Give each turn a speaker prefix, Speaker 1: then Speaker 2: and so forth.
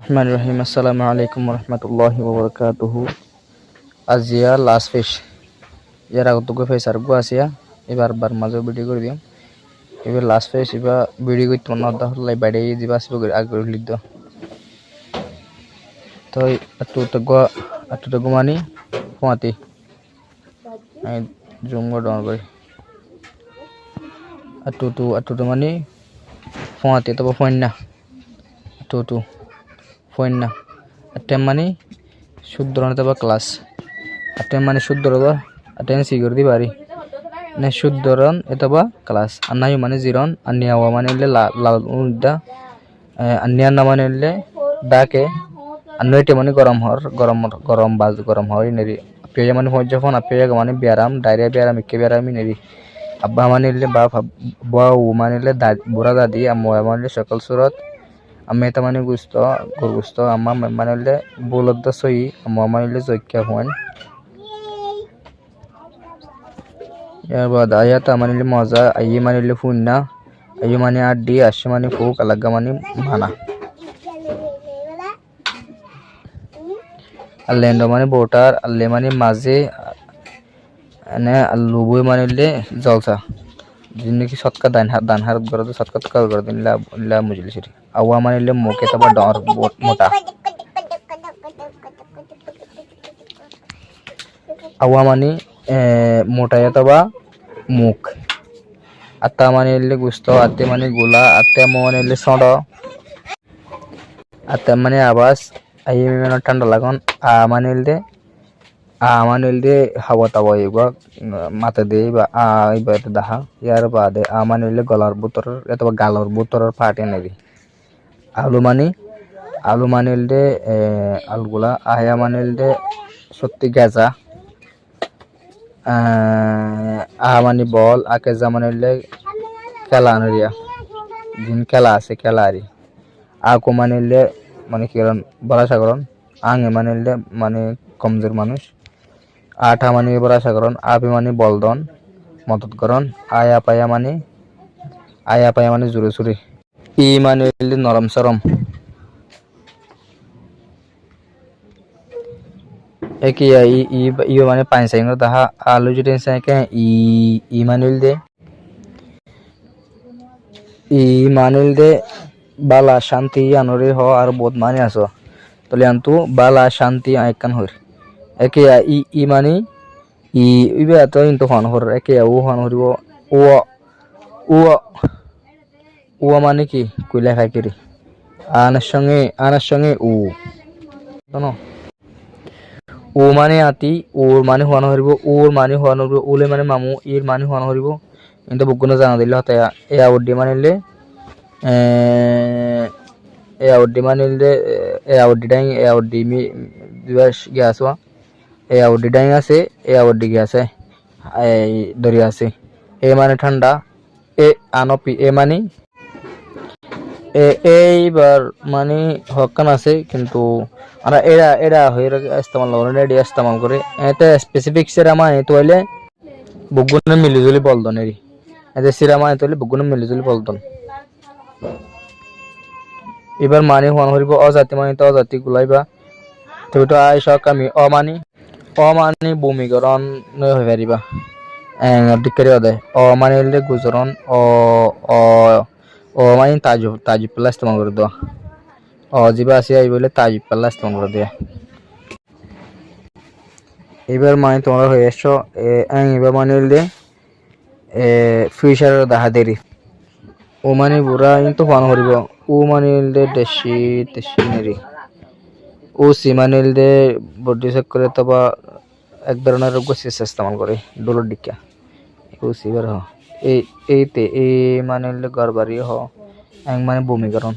Speaker 1: রহমানির রহিম। আসসালামু আলাইকুম রহমতুল্লাহি ওবরকাতুহু। আজিয়া লাস্ট ফিশ ইয়ার আগতকে ফেস আর গো আসিয়া এবার বার মাঝে ভিডিও করে দিম। এবার লাস্ট ফিশ এবার ভিডিও করতে মনে হতো লাই বাইরে দিবা আসবে আগে লিখ দাও তো আটুতে ঘুমানি ফুয়াতি আমি জুম ডাউন করি আটুতে মানে ফুয়াতি তবে ফোন না আটু ফোন না আটেম মানে শুদ্ধরণ তবে ক্লাস আটেম মানে শুদ্ধর আটেন সিগর দি বাড়ি না শুদ্ধরণ এতবা ক্লাস আন্নাই মানে জিরন আন্নিয়াওয়া মানে লাল উদ্দা আন্নিয়ান না মানে দাকে আন্নইটে মানে গরম বাজ গরম হয় নেরি পেয়ে মানে হয়ে যখন পেয়ে মানে ব্যারাম ডায়রিয়া ব্যারাম ইকে ব্যারামি নেরি আব্বা মানে বা বাউ মানে বুড়া দাদি আম্মু মানে সকল সুরত আমি এটা মানে গুস্ত আম্মা মানে বলদ সই আম্মা মানে জৈক্যা হন ইয়ার বাদ আয়াত মানে মজা আই মানে ফুন্না আই মানে আড্ডি আসে মানে ফুক আলাগা মানে মানা আল্লেন্ড মানে বোটার আল্লে মানে মাঝে এনে লুবই মানে জলসা जिनकी सत्का दान हार गरो तो सत्का कल कर दिन ला मुझे सिरी आवा माने मोके तब डर मोटा आवा माने मोटा या तब मुख आता माने गुस्तो आते माने गोला आते माने सोडो आते माने आवाज आई में ठंडा लगन आ माने हावा तावा एगो माथे दे বা আইবা দাহা ইয়ার বাদে মানে গলার বুতর অথবা গালর বুতর ফাটে নেবি আলু মানে আলুগুলা আয়া মানে সত্যি গেজা মানে বল আকেজা মানে খেলা আনরিয়া দিন খেলা আছে খেলা আরি আকু মানে কি বলা সাগরণ আঙে মানে কমজোর মানুষ আঠা মানে বড় সাগরণ আপি মানে বলদন মদত করন আয়া পায়া মানে জুরে সুরে ই মানে নরম সরম একিয়া ই মানে পাঁচ সাইন তাহা আলু যদি সাইকে ই মানিল দে বালা শান্তি আনরে হ আর বহুত মানে আছো তলে আন্তু বালা শান্তি আইকান হইর একিয়া ই মানে ইবে এত ইন্তু হন হর একিয়া ও হন হরিব ও ও মানে কি কইলা খাই করি আনার সঙ্গে ও শোনো ও মানে আতি ওর মানে হন হরিব ওর মানে হন হরিব ওলে মানে মামু এর মানে হন হরিব কিন্তু বগুনা জানা দিলে হতে এ আউডি মানিলে এ আউডি মি দিবাস গিয়াসওয়া এ আউডি ডাইং আছে এ আউডি গিয়াছে এই দরিয়া আছে এ মানে ঠান্ডা এ আনপি এ মানে এইবার মানে হকান আছে কিন্তু আমরা এরা হয়ে ইস্তেমাল অলরেডি ইস্তেমাল করে এতে স্পেসিফিক সিরামা তো হইলে বগুনে মিলিজুলি বলদন এরি এতে সিরামা তো হইলে বগুনে মিলিজুলি বলদন এবার মানে হন হরিব অজাতি মানে তো অজাতি গুলাইবা তো আই সক আমি অমানি ভূমিকরণ হয়ে পারিবা দিকারি অদে মানে গুজরন মানে তাজু পাল্লা ইস্তেমাল করে দেওয়া জিবা আসি আই বলে তাজু পাল্লা ইস্তেমাল করে দেওয়া এবার মানে তোমরা হয়ে এসছো এবার মানে ফিশার দেখা দেরি ও মানে বুড়া কিন্তু ফান করিব ও মানে দেশি নেরি ও সি মানে বডি চেক করে তবা এক ধরনের রোগ ইস্তেমাল করে ডোলর ডিকা ও সিবার হ এইতে এই মানে গড়বাড়ি হ মানে ভূমিকরণ